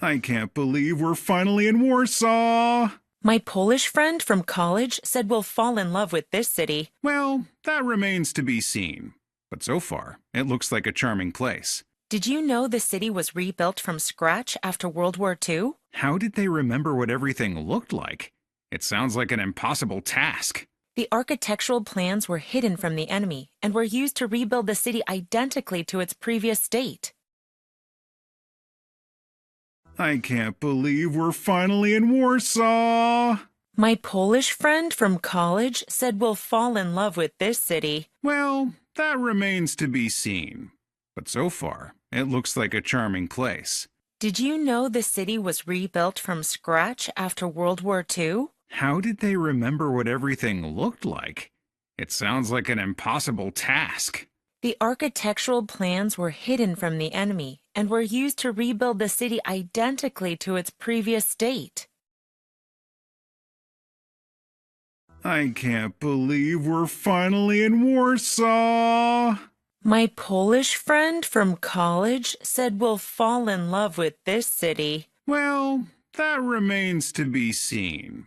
I can't believe we're finally in Warsaw! My Polish friend from college said we'll fall in love with this city. Well, that remains to be seen. But so far, it looks like a charming place. Did you know the city was rebuilt from scratch after World War II? How did they remember what everything looked like? It sounds like an impossible task. The architectural plans were hidden from the enemy and were used to rebuild the city identically to its previous state. I can't believe we're finally in Warsaw! My Polish friend from college said we'll fall in love with this city. Well, that remains to be seen. But so far, it looks like a charming place. Did you know the city was rebuilt from scratch after World War II? How did they remember what everything looked like? It sounds like an impossible task. The architectural plans were hidden from the enemy and were used to rebuild the city identically to its previous state. I can't believe we're finally in Warsaw! My Polish friend from college said we'll fall in love with this city. Well, that remains to be seen.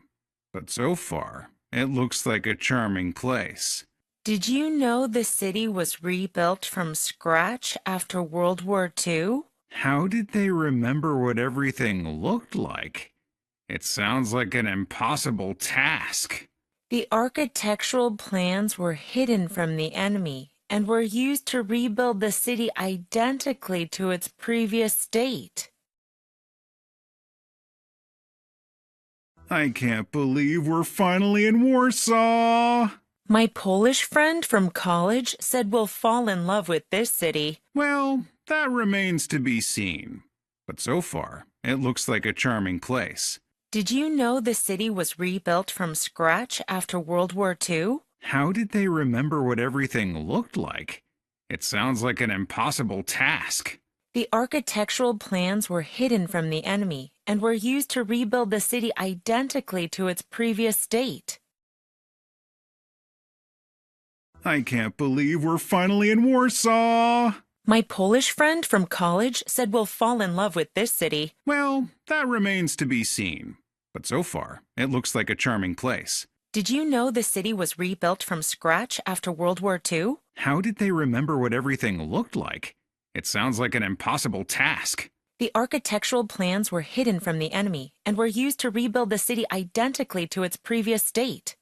But so far, it looks like a charming place. Did you know the city was rebuilt from scratch after World War II? How did they remember what everything looked like? It sounds like an impossible task. The architectural plans were hidden from the enemy and were used to rebuild the city identically to its previous state. I can't believe we're finally in Warsaw! My Polish friend from college said we'll fall in love with this city. Well, that remains to be seen. But so far, it looks like a charming place. Did you know the city was rebuilt from scratch after World War II? How did they remember what everything looked like? It sounds like an impossible task. The architectural plans were hidden from the enemy and were used to rebuild the city identically to its previous state. I can't believe we're finally in Warsaw! My Polish friend from college said we'll fall in love with this city. Well, that remains to be seen. But so far, it looks like a charming place. Did you know the city was rebuilt from scratch after World War II? How did they remember what everything looked like? It sounds like an impossible task. The architectural plans were hidden from the enemy and were used to rebuild the city identically to its previous state.